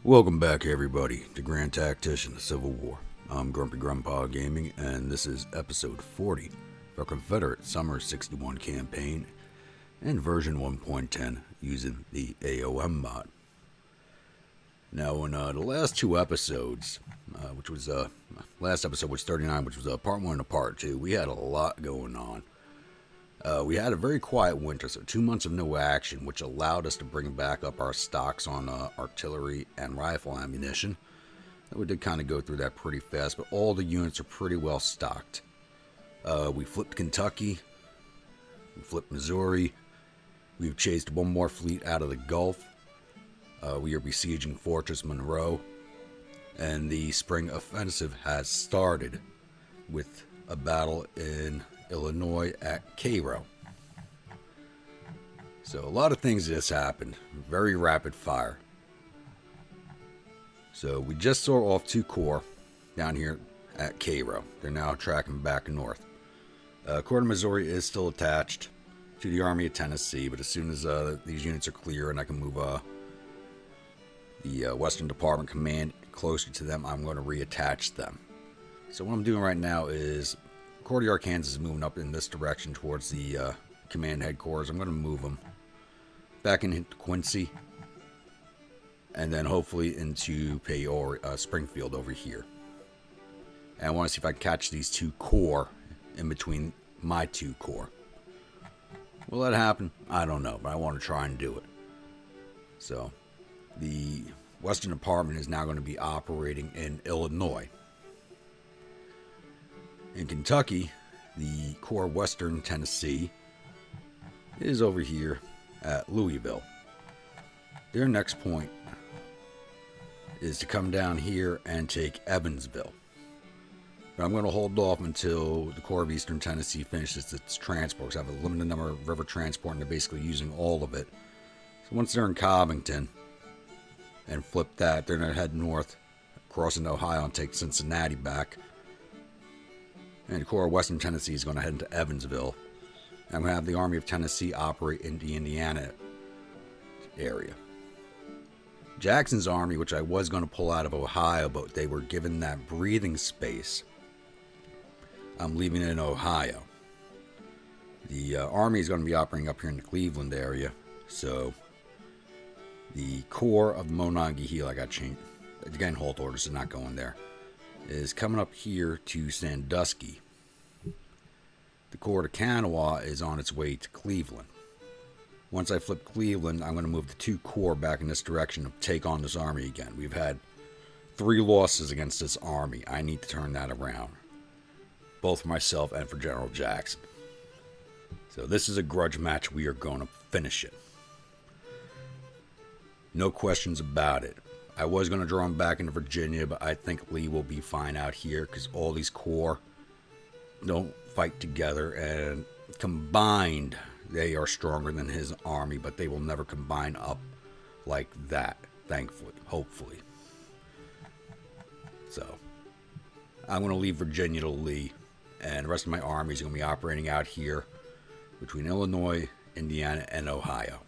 Welcome back, everybody, to Grand Tactician, the Civil War. I'm Grumpy Grandpa Gaming, and this is episode 40 for Confederate Summer 61 campaign and version 1.10 using the A.O.M mod. Now, in the last two episodes, which was last episode was 39, which was part 1 and part 2, we had a lot going on. We had a very quiet winter, so 2 months of no action, which allowed us to bring back up our stocks on artillery and rifle ammunition. We did kind of go through that pretty fast, but all the units are pretty well stocked. We flipped Kentucky, we flipped Missouri, we've chased one more fleet out of the Gulf, we are besieging Fortress Monroe, and the spring offensive has started with a battle in Illinois at Cairo. So a lot of things just happened. Very rapid fire. So we just saw off 2 corps down here at Cairo. They're now tracking back north. Corps of Missouri is still attached to the Army of Tennessee, but as soon as these units are clear and I can move the Western Department Command closer to them, I'm going to reattach them. So what I'm doing right now is Corps of Arkansas is moving up in this direction towards the command headquarters. I'm going to move them back into Quincy and then hopefully into Springfield over here. And I want to see if I can catch these 2 corps in between my 2 corps. Will that happen? I don't know, but I want to try and do it. So the Western Department is now going to be operating in Illinois. In Kentucky, the Corps Western Tennessee is over here at Louisville. Their next point is to come down here and take Evansville. But I'm going to hold off until the Corps of Eastern Tennessee finishes its transports. I have a limited number of river transport and they're basically using all of it. So once they're in Covington and flip that, they're going to head north, cross into Ohio and take Cincinnati back. And the Corps of Western Tennessee is going to head into Evansville. I'm going to have the Army of Tennessee operate in the Indiana area. Jackson's army, which I was going to pull out of Ohio, but they were given that breathing space, I'm leaving it in Ohio. The army is going to be operating up here in the Cleveland area. So the Corps of the Monongahela, I got changed. Again, halt orders are not going there. Is coming up here to Sandusky. The Corps of Kanawha is on its way to Cleveland. Once I flip Cleveland, I'm going to move the 2 corps back in this direction to take on this army again. We've had 3 losses against this army. I need to turn that around, both for myself and for General Jackson. So this is a grudge match. We are going to finish it. No questions about it. I was going to draw him back into Virginia, but I think Lee will be fine out here because all these corps don't fight together, and combined they are stronger than his army, but they will never combine up like that, thankfully, hopefully. So I'm going to leave Virginia to Lee, and the rest of my army is going to be operating out here between Illinois, Indiana, and Ohio.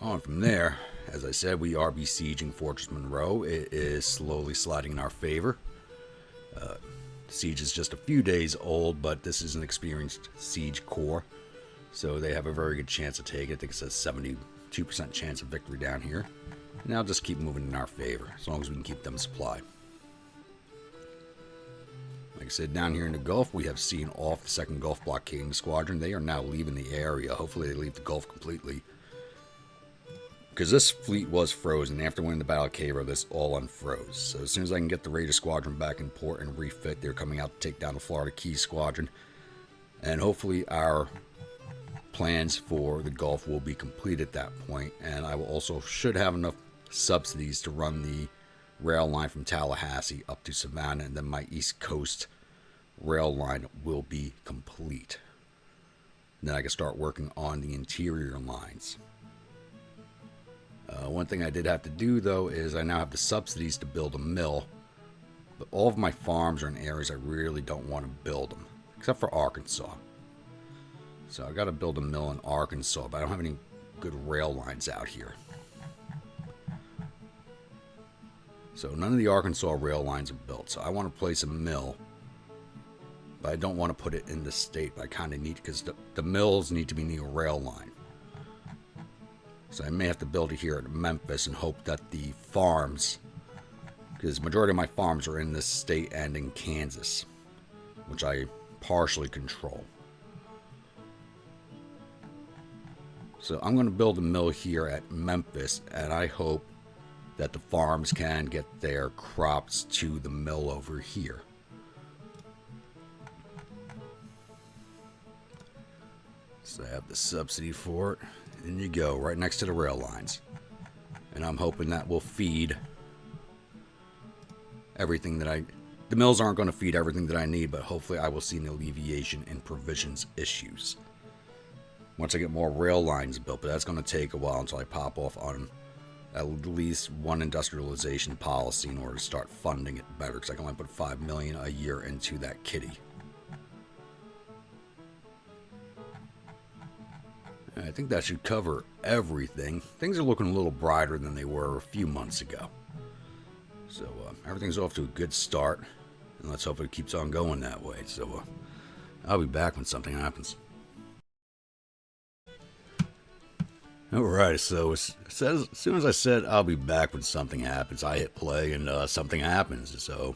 On from there, as I said, we are besieging Fortress Monroe. It is slowly sliding in our favor. The siege is just a few days old, but this is an experienced siege corps, so they have a very good chance to take it. I think it's a 72% chance of victory down here. And I'll just keep moving in our favor, as long as we can keep them supplied. Like I said, down here in the Gulf, we have seen off the 2nd Gulf Blockading Squadron. They are now leaving the area. Hopefully they leave the Gulf completely, because this fleet was frozen. After winning the Battle of Cairo, this all unfroze. So as soon as I can get the Raider Squadron back in port and refit, they're coming out to take down the Florida Keys Squadron. And hopefully our plans for the Gulf will be complete at that point. And I will also should have enough subsidies to run the rail line from Tallahassee up to Savannah, and then my East Coast rail line will be complete. Then I can start working on the interior lines. One thing I did have to do, though, is I now have the subsidies to build a mill. But all of my farms are in areas I really don't want to build them, except for Arkansas. So I got to build a mill in Arkansas, but I don't have any good rail lines out here. So none of the Arkansas rail lines are built. So I want to place a mill, but I don't want to put it in the state. But I kind of need, because the mills need to be near a rail line. So I may have to build it here at Memphis and hope that the farms, because the majority of my farms are in this state and in Kansas, which I partially control. So I'm going to build a mill here at Memphis, and I hope that the farms can get their crops to the mill over here. So I have the subsidy for it. In you go, right next to the rail lines. And I'm hoping that will feed everything that the mills aren't going to feed everything that I need, but hopefully I will see an alleviation in provisions issues once I get more rail lines built. But that's going to take a while until I pop off on at least one industrialization policy in order to start funding it better, because I can only put $5 million a year into that kitty. I think that should cover everything. Things are looking a little brighter than they were a few months ago. So everything's off to a good start, and let's hope it keeps on going that way. So I'll be back when something happens. Alright, so as soon as I said I'll be back when something happens, I hit play and something happens. So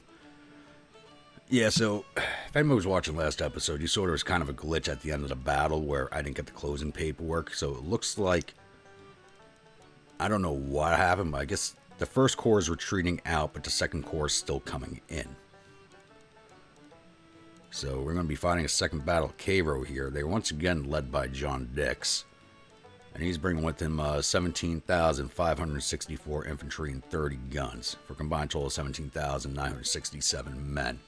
yeah, so if anyone was watching last episode, you saw there was kind of a glitch at the end of the battle where I didn't get the closing paperwork. So it looks like, I don't know what happened, but I guess the first corps is retreating out, but the second corps is still coming in. So we're going to be fighting a second Battle of Cairo here. They're once again led by John Dix. And he's bringing with him 17,564 infantry and 30 guns, for a combined total of 17,967 men.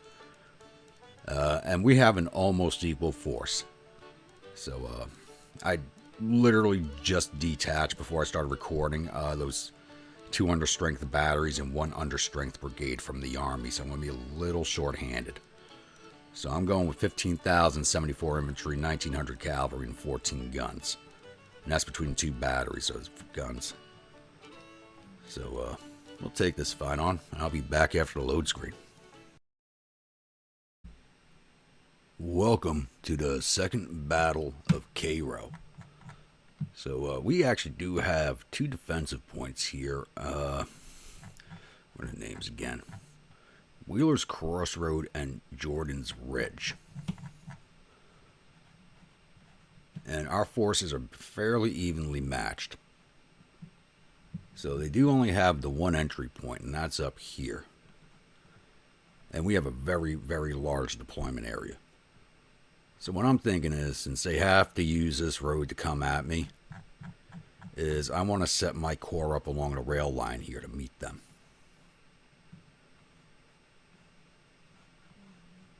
And we have an almost equal force. So I literally just detached before I started recording those 2 understrength batteries and 1 understrength brigade from the Army. So I'm going to be a little short-handed. So I'm going with 15,074 infantry, 1,900 cavalry, and 14 guns. And that's between 2 batteries, so it's guns. So we'll take this fight on, and I'll be back after the load screen. Welcome to the second Battle of Cairo. So we actually do have 2 defensive points here. What are the names again? Wheeler's Crossroad and Jordan's Ridge. And our forces are fairly evenly matched. So they do only have the 1 entry point, and that's up here. And we have a very, very large deployment area. So what I'm thinking is, since they have to use this road to come at me, is I want to set my corps up along the rail line here to meet them.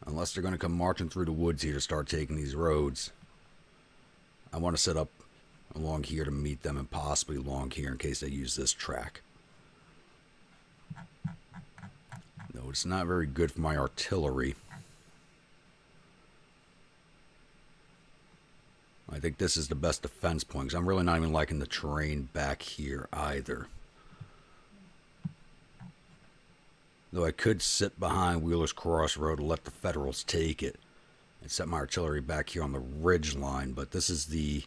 Unless they're going to come marching through the woods here to start taking these roads, I want to set up along here to meet them, and possibly along here in case they use this track. No, it's not very good for my artillery. I think this is the best defense point, because I'm really not even liking the terrain back here either. Though I could sit behind Wheeler's Crossroad and let the Federals take it and set my artillery back here on the ridge line, but this is the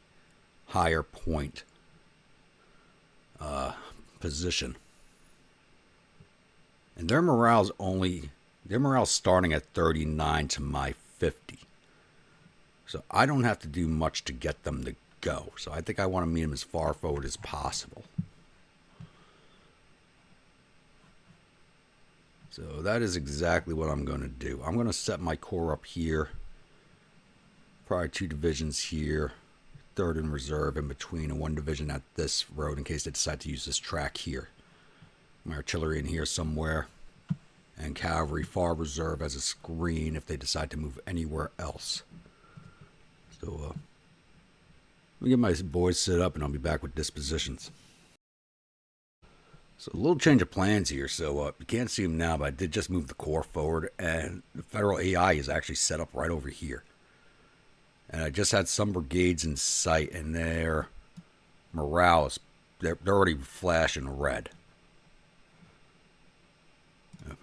higher point position. And their morale's starting at 39 to my 50. So I don't have to do much to get them to go. So I think I want to meet them as far forward as possible. So that is exactly what I'm going to do. I'm going to set my corps up here. Probably 2 divisions here, 3rd in reserve in between, and 1 division at this road in case they decide to use this track here. My artillery in here somewhere, and cavalry far reserve as a screen if they decide to move anywhere else. So let me get my boys set up and I'll be back with dispositions. So a little change of plans here. So you can't see them now, but I did just move the corps forward, and the Federal AI is actually set up right over here. And I just had some brigades in sight, and they're morale is, they're already flashing red.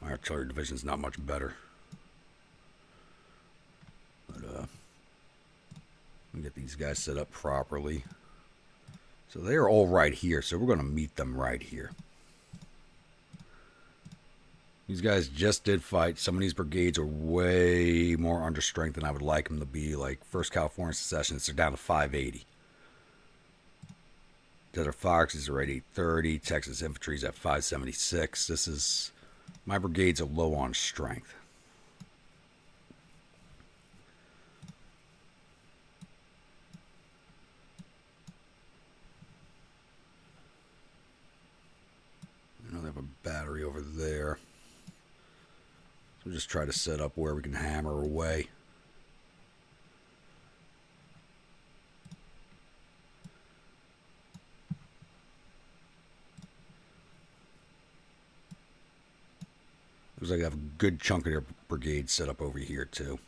My artillery division's not much better. But let me get these guys set up properly. So they are all right here, so we're going to meet them right here. These guys just did fight. Some of these brigades are way more under strength than I would like them to be. Like 1st California Secessionists, they're down to 580. Desert Foxes are at 830. Texas Infantry's at 576. This is... my brigades are low on strength. I know they have a battery over there. So we'll just try to set up where we can hammer away. Looks like I have a good chunk of their brigade set up over here too.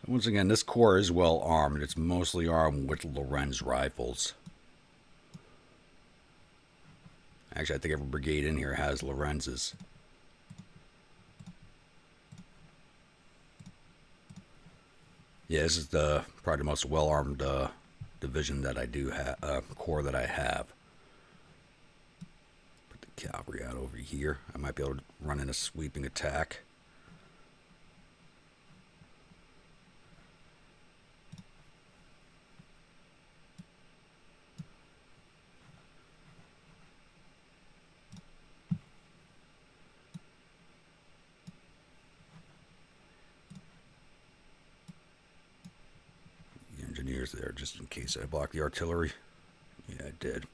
Once again, this corps is well armed. It's mostly armed with Lorenz rifles. Actually, I think every brigade in here has Lorenzes. Yeah, this is probably the most well-armed division that I do have, corps that I have. Put the cavalry out over here. I might be able to run in a sweeping attack. Engineers there just in case I blocked the artillery. Yeah, I did.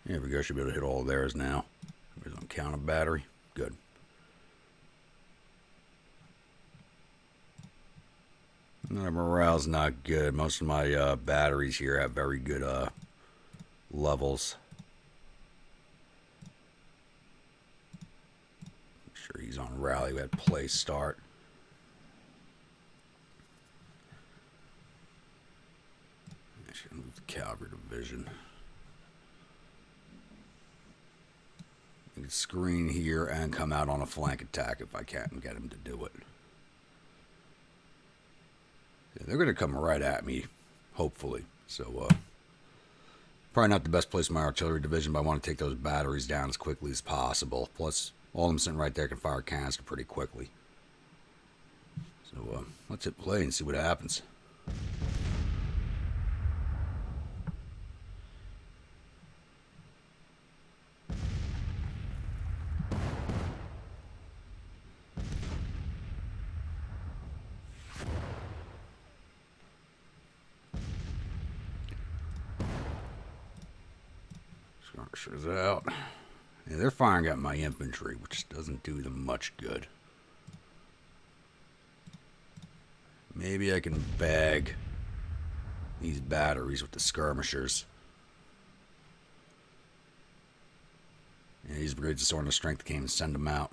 There we go. Should be able to hit all theirs now. There's on counter battery. Good. Morale's not good. Most of my batteries here have very good levels. Make sure he's on rally. We had play start. I should move the cavalry division. You can screen here and come out on a flank attack if I can get him to do it. Yeah, they're going to come right at me, hopefully. So, probably not the best place in my artillery division, but I want to take those batteries down as quickly as possible. Plus, all of them sitting right there can fire canister pretty quickly. So, let's hit play and see what happens. Skirmishers out. Yeah, they're firing at my infantry, which doesn't do them much good. Maybe I can bag these batteries with the skirmishers. Yeah, these brigades of sword and strength came and send them out.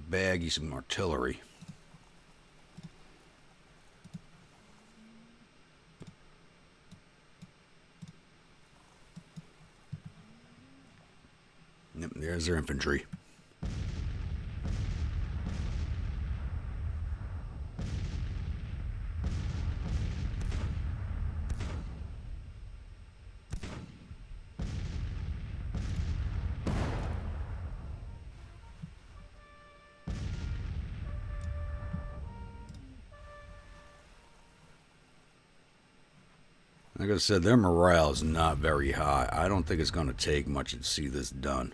Bag you some artillery. Yep, there's their infantry. Like I said, their morale is not very high. I don't think it's going to take much to see this done.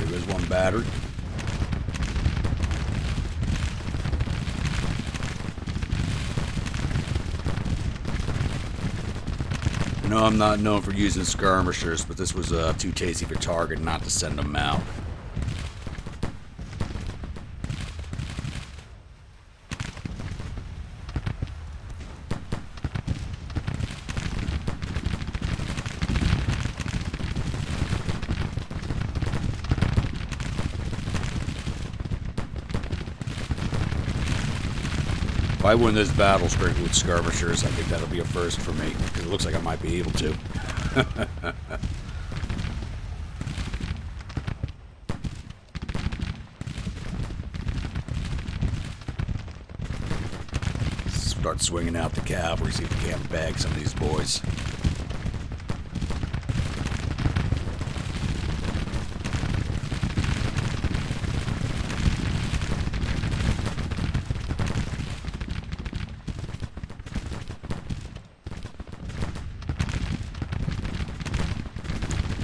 There's one battery. No, I'm not known for using skirmishers, but this was too tasty for target not to send them out. If I win this battle strictly with skirmishers, I think that'll be a first for me, because it looks like I might be able to. Start swinging out the cavalry, see if we can't bag some of these boys.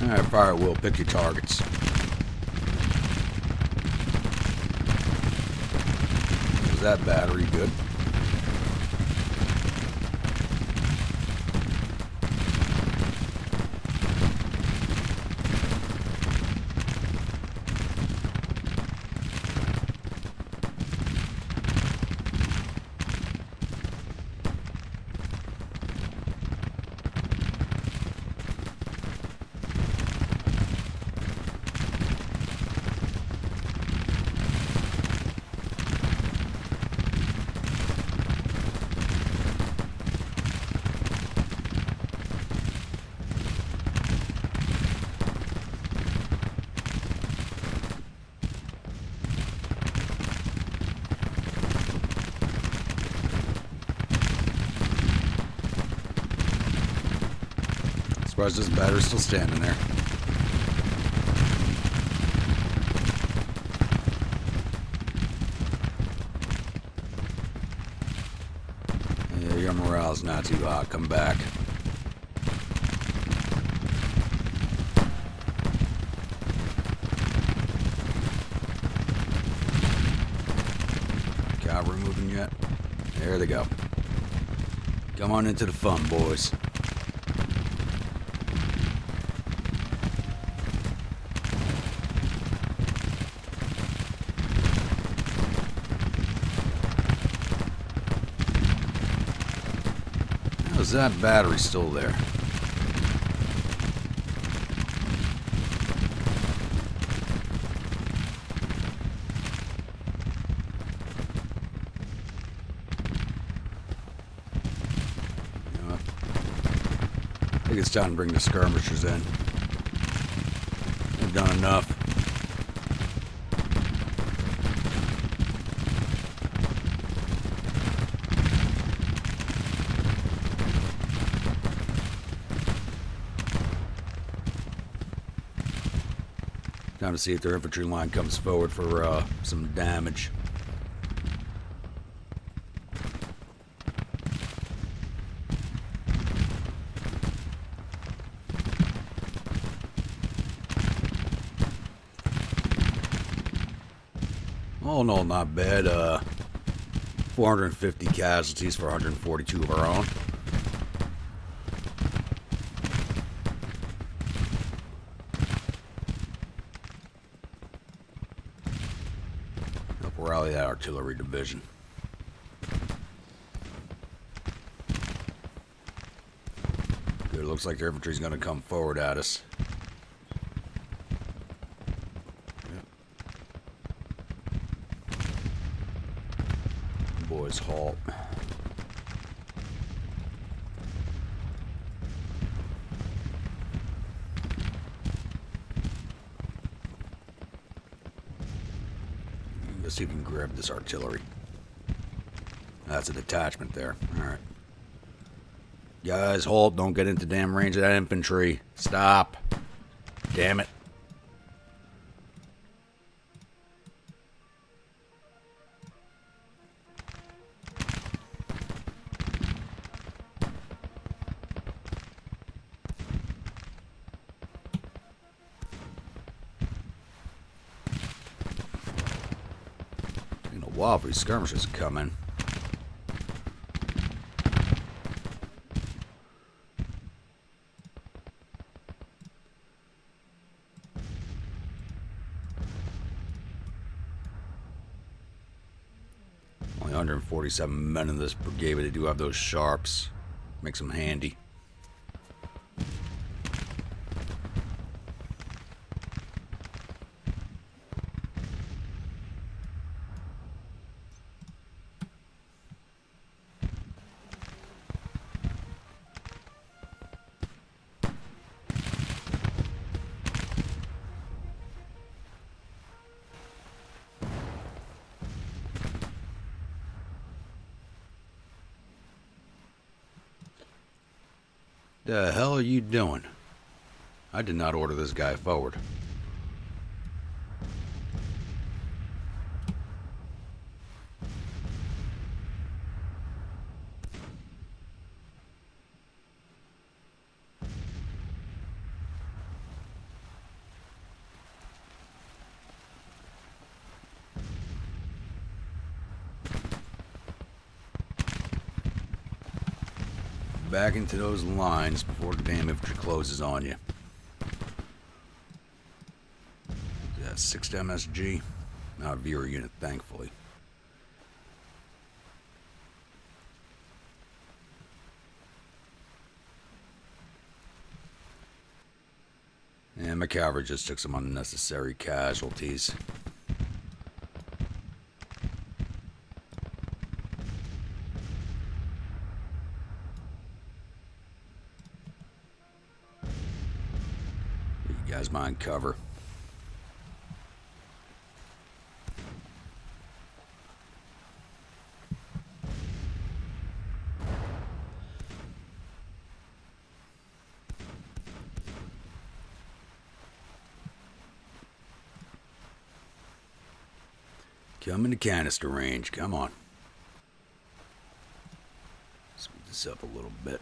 Alright, fire at will. Pick your targets. Is that battery good? Surprised this battery's still standing there. Yeah, your morale's not too hot. Come back. Cavalry moving yet? There they go. Come on into the fun, boys. How's that battery still there? I think it's time to bring the skirmishers in. They've done enough. Time to see if their infantry line comes forward for some damage. All in all, not bad. 450 casualties for 142 of our own. Help rally that artillery division. Good, looks like their infantry's gonna come forward at us. Yep. Boys, halt. Let's see if we can grab this artillery. That's a detachment there. Alright. Guys, hold. Don't get into damn range of that infantry. Stop. Damn it. In a while for these skirmishers to come in. Only 147 men in this brigade, but they do have those sharps. Makes them handy. The hell are you doing? I did not order this guy forward. Back into those lines before the damn infantry closes on you. That's 6 MSG. Not a viewer unit, thankfully. And my cavalry just took some unnecessary casualties. You guys mind cover? Come into canister range. Come on. Speed this up a little bit.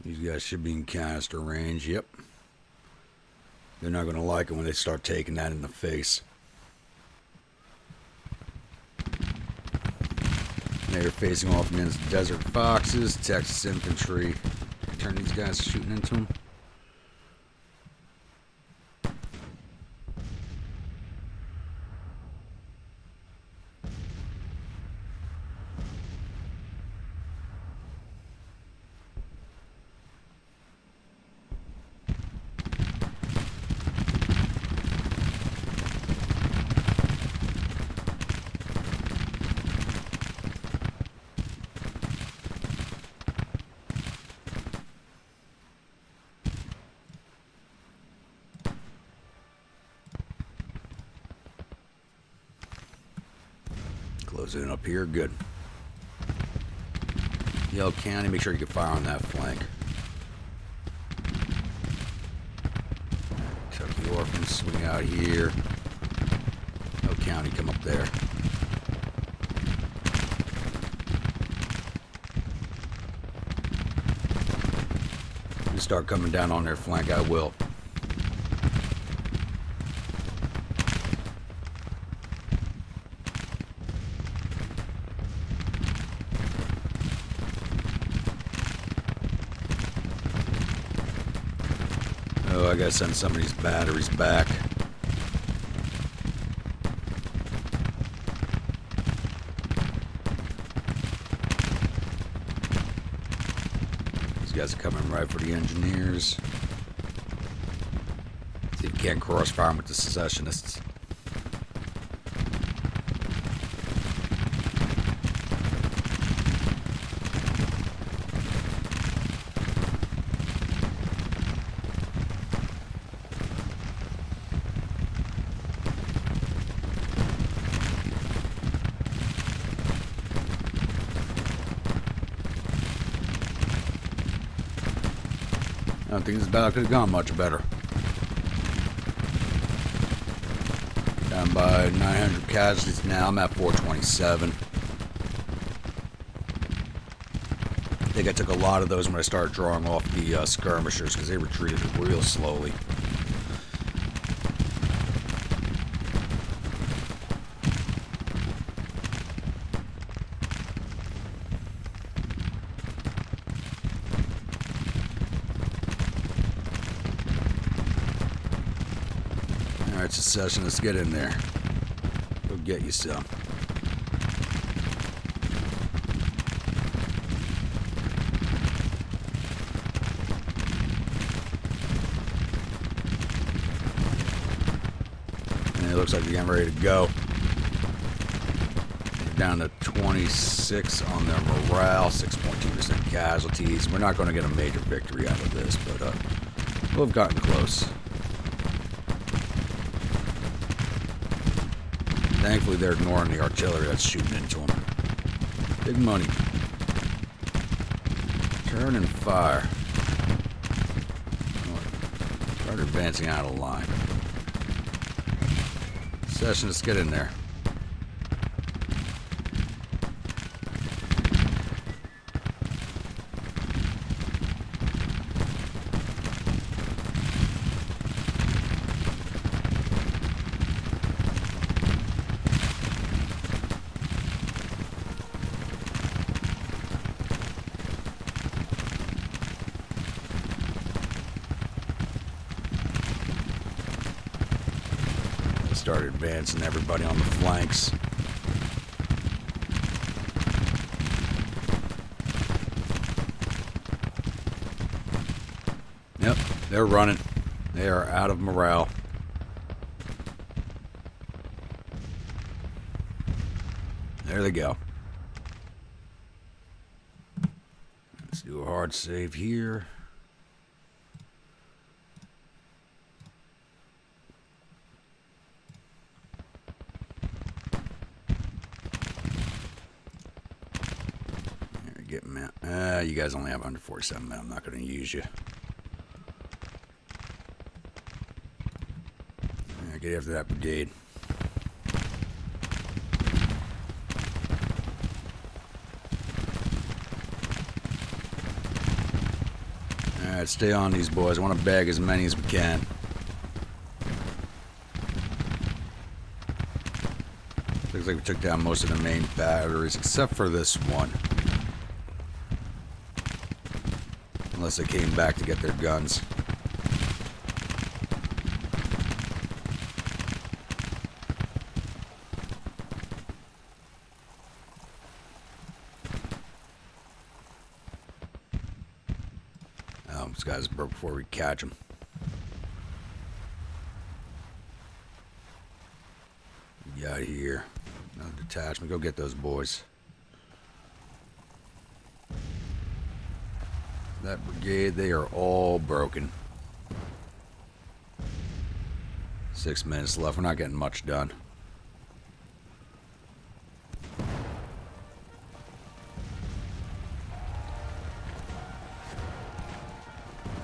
These guys should be in canister range. Yep. They're not going to like it when they start taking that in the face. They're facing off against Desert Foxes, Texas Infantry. Turn these guys shooting into them. Close in up here, good. Yell County, make sure you can fire on that flank. Tuck the orphans, swing out here. Yell County, come up there. You start coming down on their flank, I will. I gotta send some of these batteries back. These guys are coming right for the engineers. See if you can't crossfire them with the secessionists. I don't think this battle could have gone much better. Down by 900 casualties now. I'm at 427. I think I took a lot of those when I started drawing off the skirmishers because they retreated real slowly. Alright, secession, let's get in there. Go get you some. And it looks like they're getting ready to go. They're down to 26 on their morale, 6.2% casualties. We're not going to get a major victory out of this, but we'll have gotten close. Thankfully, they're ignoring the artillery that's shooting into them. Big money. Turn and fire. Start advancing out of line. Session, let's get in there. Start advancing everybody on the flanks. Yep, they're running. They are out of morale. There they go. Let's do a hard save here. Get them out. You guys only have 147 men. I'm not going to use you. Get after that brigade. Alright, stay on these boys. I want to bag as many as we can. Looks like we took down most of the main batteries, except for this one. Unless they came back to get their guns. Oh, this guy's broke before we catch him. Get out of here. Another detachment. Go get those boys. That brigade, they are all broken. 6 minutes left. We're not getting much done.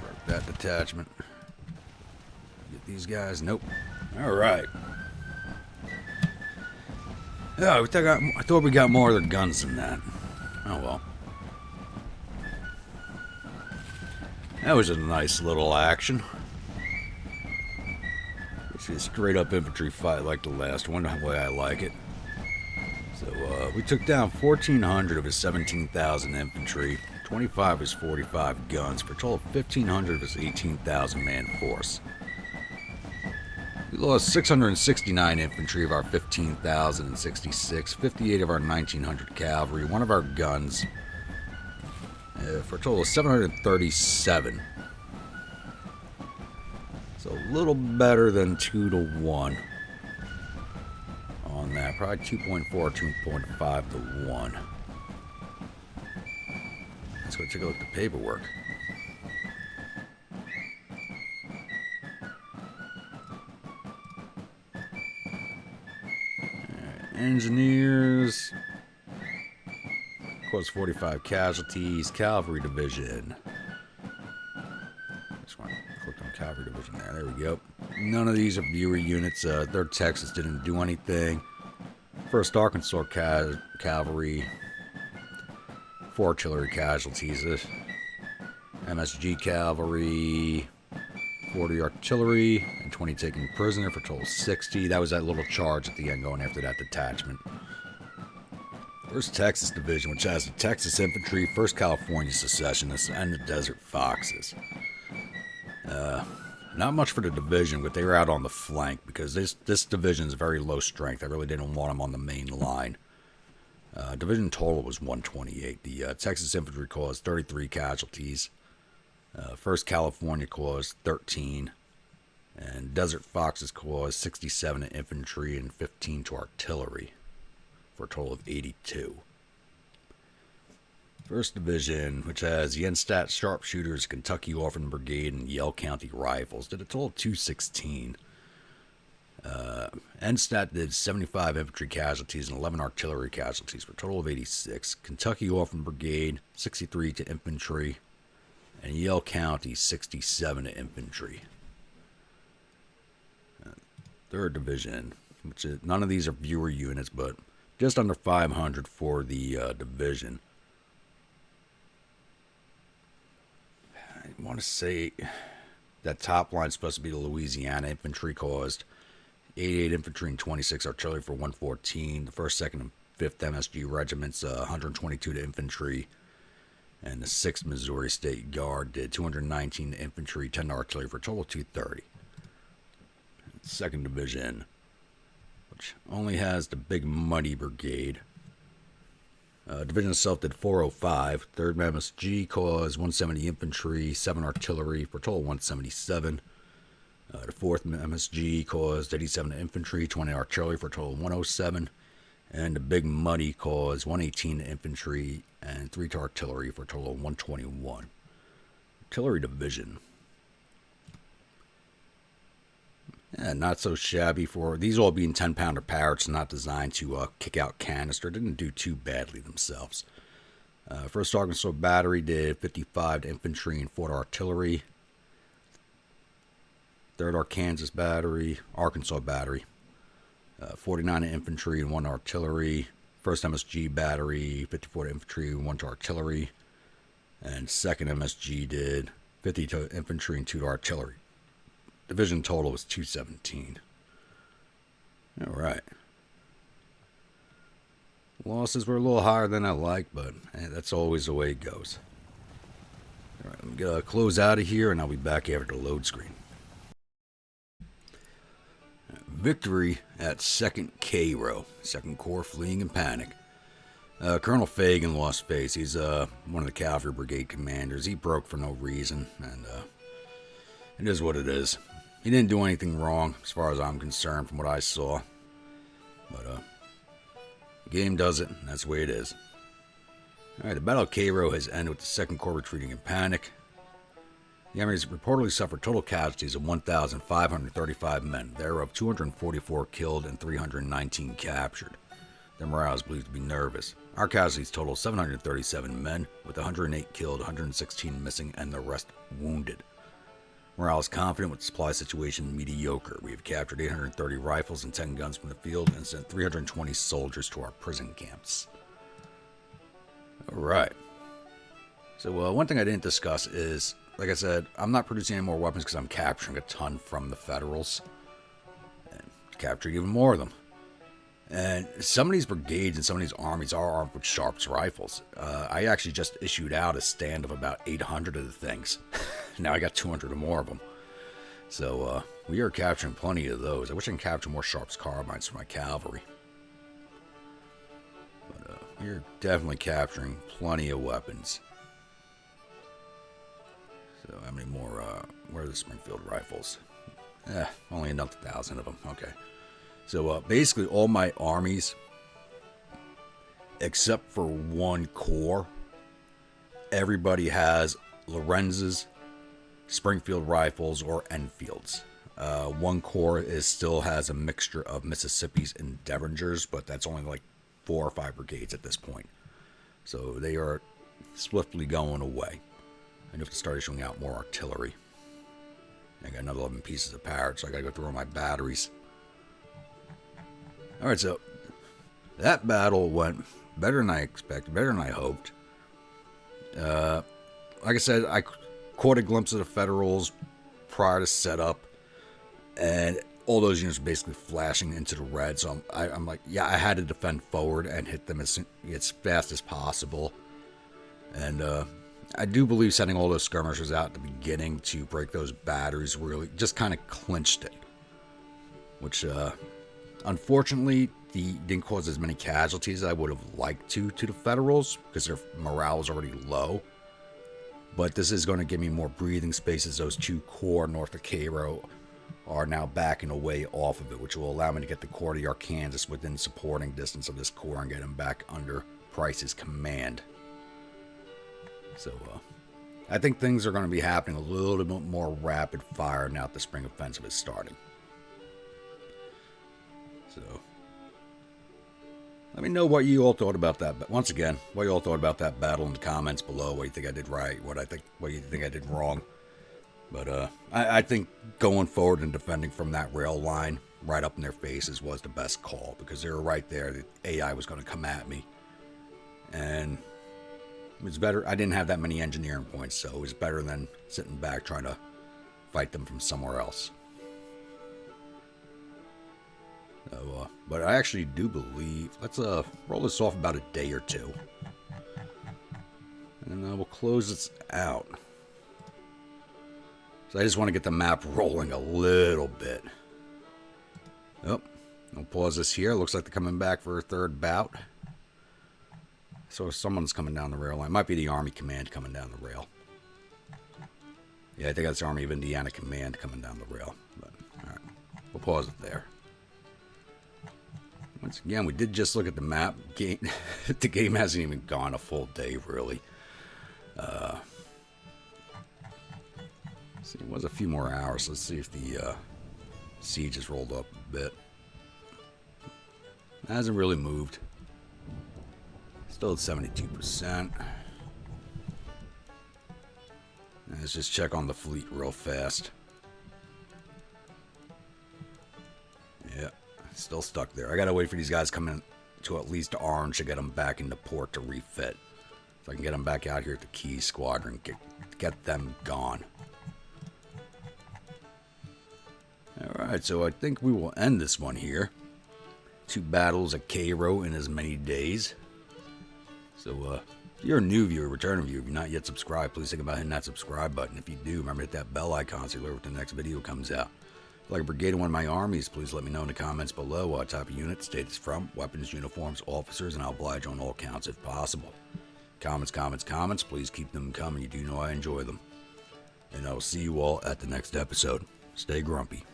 Broke that detachment. Get these guys. Nope. All right. Yeah, I thought we got more of their guns than that. Oh well. That was a nice little action. It's a straight up infantry fight like the last one, the way I like it. So we took down 1,400 of his 17,000 infantry. 25 of his 45 guns for a total of 1,500 of his 18,000 man force. We lost 669 infantry of our 15,066, 58 of our 1,900 cavalry, one of our guns, for a total of 737. So a little better than 2 to 1 on that. Probably 2.4, 2.5 to 1. Let's go take a look at the paperwork. Engineers, caused 45 casualties. Cavalry division. Just want to click on cavalry division there. There we go. None of these are viewer units. 3rd Texas didn't do anything. 1st Arkansas cavalry, 4 artillery casualties. MSG cavalry, 40 artillery, and 20 taken prisoner for a total of 60. That was that little charge at the end going after that detachment. 1st Texas Division, which has the Texas Infantry, 1st California Secessionists, and the Desert Foxes. Not much for the division, but they were out on the flank because this division is very low strength. I really didn't want them on the main line. Division total was 128. The Texas Infantry caused 33 casualties. 1st California caused 13. And Desert Foxes caused 67 to infantry and 15 to artillery for a total of 82. 1st Division, which has Yenstadt Sharpshooters, Kentucky Orphan Brigade, and Yell County Rifles, did a total of 216. Yenstadt did 75 infantry casualties and 11 artillery casualties for a total of 86. Kentucky Orphan Brigade, 63 to infantry, and Yell County, 67 to infantry. 3rd Division, which is, none of these are viewer units, but just under 500 for the division. I want to say that top line is supposed to be the Louisiana Infantry, caused 88 infantry and 26 artillery for 114. The 1st, 2nd, and 5th MSG regiments, 122 to infantry. And the 6th Missouri State Guard did 219 to infantry, 10 to artillery for a total of 230. 2nd Division, which only has the Big Muddy Brigade. Division itself did 405. 3rd MSG caused 170 infantry, 7 artillery for a total of 177. The 4th MSG caused 87 infantry, 20 artillery for a total of 107. And the Big Muddy caused 118 infantry and 3 to artillery for a total of 121. Artillery Division. Yeah, not so shabby for these all being 10-pounder Parrots, not designed to kick out canister. Didn't do too badly themselves. 1st Arkansas Battery did 55 to infantry and 4 to artillery. 3rd Arkansas Battery, 49 to infantry and 1 to artillery. 1st MSG Battery, 54 to infantry and 1 to artillery. And 2nd MSG did 50 to infantry and 2 to artillery. Division total was 217. All right. Losses were a little higher than I like, but that's always the way it goes. All right, let me close out of here, and I'll be back after the load screen. Victory at 2nd Cairo. 2nd Corps fleeing in panic. Colonel Fagan lost face. He's one of the cavalry brigade commanders. He broke for no reason, and it is what it is. He didn't do anything wrong, as far as I'm concerned, from what I saw. But the game does it, and that's the way it is. All right, the Battle of Cairo has ended with the 2nd Corps retreating in panic. The enemy has reportedly suffered total casualties of 1,535 men, thereof 244 killed and 319 captured. Their morale is believed to be nervous. Our casualties total 737 men, with 108 killed, 116 missing, and the rest wounded. Morale is confident with the supply situation mediocre. We have captured 830 rifles and 10 guns from the field and sent 320 soldiers to our prison camps. Alright. So one thing I didn't discuss is, like I said, I'm not producing any more weapons because I'm capturing a ton from the Federals. And capturing even more of them. And some of these brigades and some of these armies are armed with Sharps rifles. I actually just issued out a stand of about 800 of the things. Now I got 200 or more of them. So we are capturing plenty of those. I wish I could capture more Sharps carbines for my cavalry. But we're definitely capturing plenty of weapons. So how many more? Where are the Springfield rifles? Only another 1,000 of them. Okay. So basically all my armies, except for one corps, everybody has Lorenz's, Springfield rifles, or Enfields. One corps still has a mixture of Mississippi's and Derringers, but that's only like 4 or 5 brigades at this point. So they are swiftly going away. I have to start issuing out more artillery. I got another 11 pieces of Parrot, so I got to go through all my batteries. Alright, so that battle went better than I expected, better than I hoped. Like I said, I caught a glimpse of the Federals prior to setup, and all those units were basically flashing into the red. So I'm like, yeah, I had to defend forward and hit them as fast as possible. And I do believe sending all those skirmishers out at the beginning to break those batteries really just kind of clinched it. Which, unfortunately, didn't cause as many casualties as I would have liked to the Federals, because their morale was already low. But this is going to give me more breathing space, as those 2 corps north of Cairo are now backing away off of it, which will allow me to get the Corps of Arkansas within supporting distance of this corps and get him back under Price's command. So, I think things are going to be happening a little bit more rapid fire now that the spring offensive is starting. So, let me know what you all thought about that. But once again, what you all thought about that battle in the comments below. What you think I did right, what you think I did wrong. But I think going forward and defending from that rail line right up in their faces was the best call, because they were right there. The AI was going to come at me, and it was better. I didn't have that many engineering points, so it was better than sitting back trying to fight them from somewhere else. So, but I actually do believe, let's roll this off about a day or two, and then we'll close this out. So I just want to get the map rolling a little bit. Oh, I'll pause this here. Looks like they're coming back for a third bout. So someone's coming down the rail line. Might be the Army Command coming down the rail. Yeah, I think that's the Army of Indiana Command coming down the rail. But, alright, we'll pause it there. Once again, we did just look at the map. The game hasn't even gone a full day, really. See, it was a few more hours. Let's see if the siege has rolled up a bit. It hasn't really moved. Still at 72%. Let's just check on the fleet real fast. Yeah, still stuck there. I gotta wait for these guys coming to at least Orange to get them back into port to refit. So I can get them back out here at the Key Squadron, get them gone. Alright, so I think we will end this one here. 2 battles at Cairo in as many days. So, if you're a new viewer, returning viewer, if you're not yet subscribed, please think about hitting that subscribe button. If you do, remember to hit that bell icon so you're alerted when the next video comes out. If you'd like a brigade in one of my armies, please let me know in the comments below what type of unit, state it's from, weapons, uniforms, officers, and I'll oblige on all counts if possible. Comments, comments, comments, please keep them coming. You do know I enjoy them. And I will see you all at the next episode. Stay grumpy.